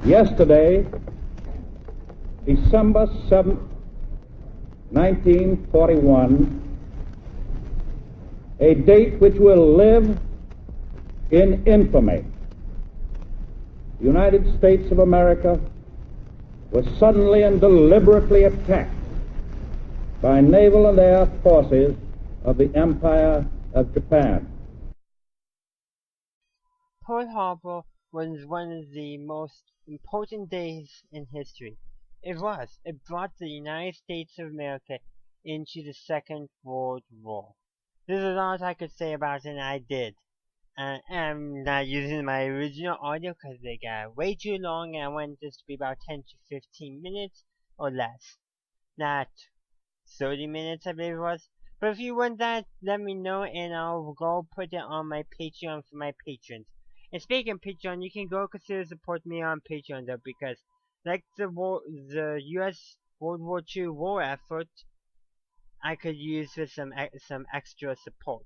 Yesterday, December 7th, 1941, a date which will live in infamy. The United States of America was suddenly and deliberately attacked by naval and air forces of the Empire of Japan. Pearl Harbor was one of the most important days in history. It brought the United States of America into the Second World War. There's a lot I could say about it, and I did. I'm not using my original audio because they got way too long, and I want this to be about 10 to 15 minutes or less. Not 30 minutes, I believe it was. But if you want that, let me know, and I'll go put it on my Patreon for my patrons. And speaking of Patreon, you can go consider support me on Patreon though, because like the U.S. World War II war effort, I could use with some extra support.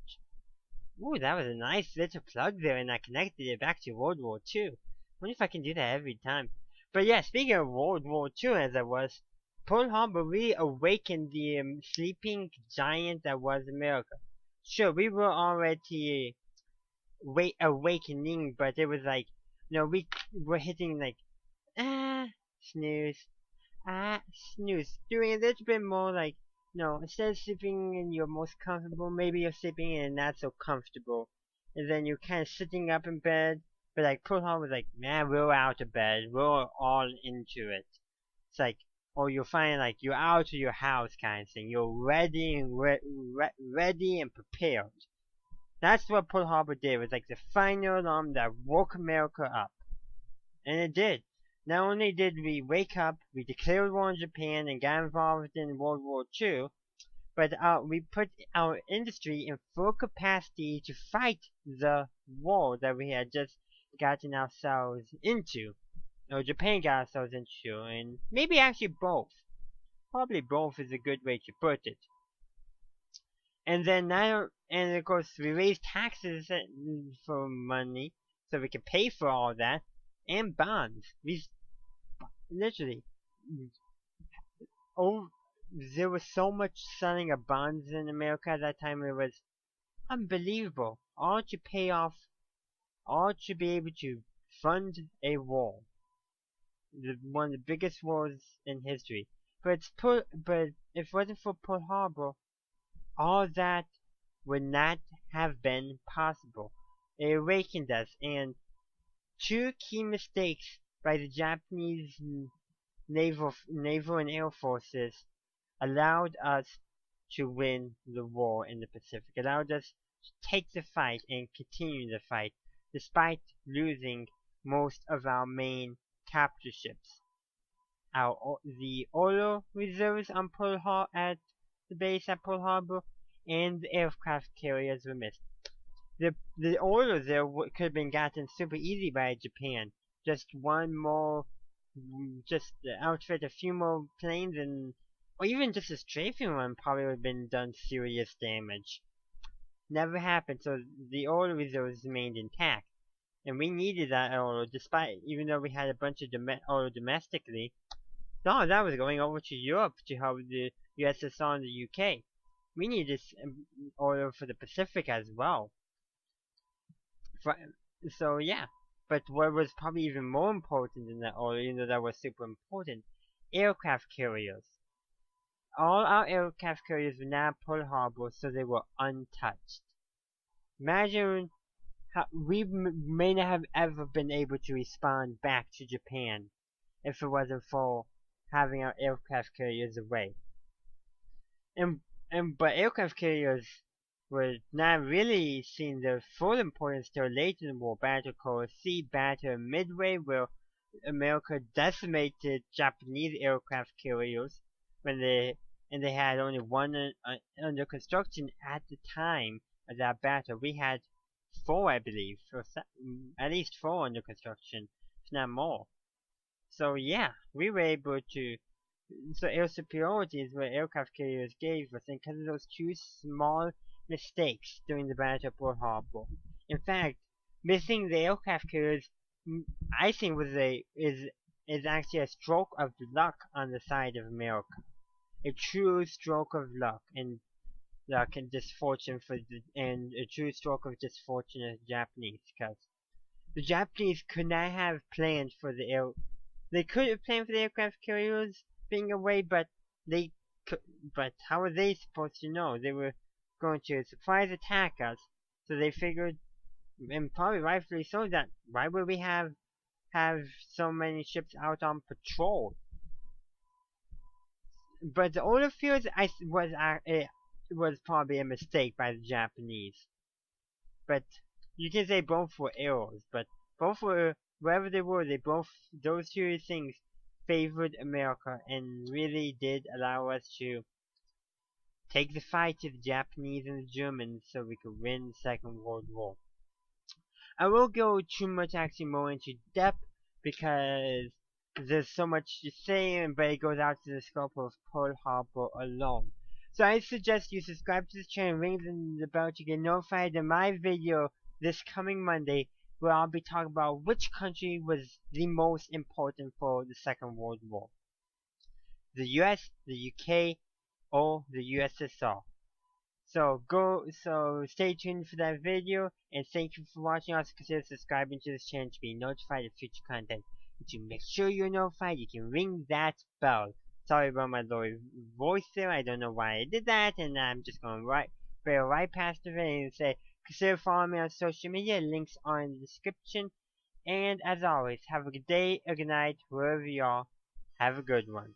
Ooh, that was a nice little plug there, and I connected it back to World War II. I wonder if I can do that every time. But yeah, speaking of World War II, as I was, Pearl Harbor really awakened the sleeping giant that was America. Sure, we were already awakening, but it was like, we were hitting like, snooze, snooze, doing a little bit more like, instead of sleeping in your most comfortable, maybe you're sleeping in not so comfortable, and then you're kind of sitting up in bed, but like Pearl Harbor was like, man, we're out of bed, we're all into it. It's like, or you'll find like you're out of your house kind of thing, you're ready and ready and prepared. That's what Pearl Harbor did. It was like the final alarm that woke America up. And it did. Not only did we wake up, we declared war on Japan and got involved in World War II, but we put our industry in full capacity to fight the war that we had just gotten ourselves into. Or Japan got ourselves into, and maybe actually both. Probably both is a good way to put it. And then now, and of course, we raised taxes for money so we could pay for all that, and bonds. We literally, there was so much selling of bonds in America at that time. It was unbelievable. All to pay off, all to be able to fund a war, one of the biggest wars in history. But if it wasn't for Pearl Harbor, all that would not have been possible. It awakened us, and two key mistakes by the Japanese naval and air forces allowed us to win the war in the Pacific, allowed us to take the fight and continue the fight, despite losing most of our main capture ships. The oil reserves on at the base at Pearl Harbor, and the aircraft carriers were missed. The oil there could have been gotten super easy by Japan. Just one more, just outfit a few more planes, or even just a strafing one probably would have been done serious damage. Never happened, so the oil reserves remained intact. And we needed that oil, even though we had a bunch of oil domestically. No, that was going over to Europe to help the USSR and the UK. We need this oil for the Pacific as well. So yeah, but what was probably even more important than that oil, even though that was super important, aircraft carriers. All our aircraft carriers were now Pearl Harbor, so they were untouched. Imagine how we may not have ever been able to respond back to Japan if it wasn't for having our aircraft carriers away. But aircraft carriers were not really seen their full importance till late in the war. Battle called Sea Battle Midway, where America decimated Japanese aircraft carriers and they had only one under construction at the time of that battle. We had 4, I believe, or at least 4 under construction, if not more. So yeah, we were able to. So air superiority is what aircraft carriers gave us, and because of those two small mistakes during the Battle of Pearl Harbor. In fact, missing the aircraft carriers, I think is is actually a stroke of luck on the side of America. A true stroke of luck and misfortune and a true stroke of misfortune of the Japanese, because the Japanese could not have planned for they could have planned for the aircraft carriers being away, but but how were they supposed to know? They were going to surprise attack us, so they figured, and probably rightfully so, that why would we have so many ships out on patrol? But the older fields was probably a mistake by the Japanese. But you can say both were errors, but both were, wherever they were, those two things favored America and really did allow us to take the fight to the Japanese and the Germans so we could win the Second World War. I won't go too much actually more into depth because there's so much to say, but it goes out to the scope of Pearl Harbor alone. So I suggest you subscribe to this channel and ring the bell to get notified of my video this coming Monday, where I'll be talking about which country was the most important for the Second World War. The US, the UK, or the USSR. So stay tuned for that video, and thank you for watching. Also consider subscribing to this channel to be notified of future content. And to make sure you're notified, you can ring that bell. Sorry about my low voice there, I don't know why I did that, and I'm just going right past the video and say, consider following me on social media, links are in the description. And as always, have a good day, a good night, wherever you are. Have a good one.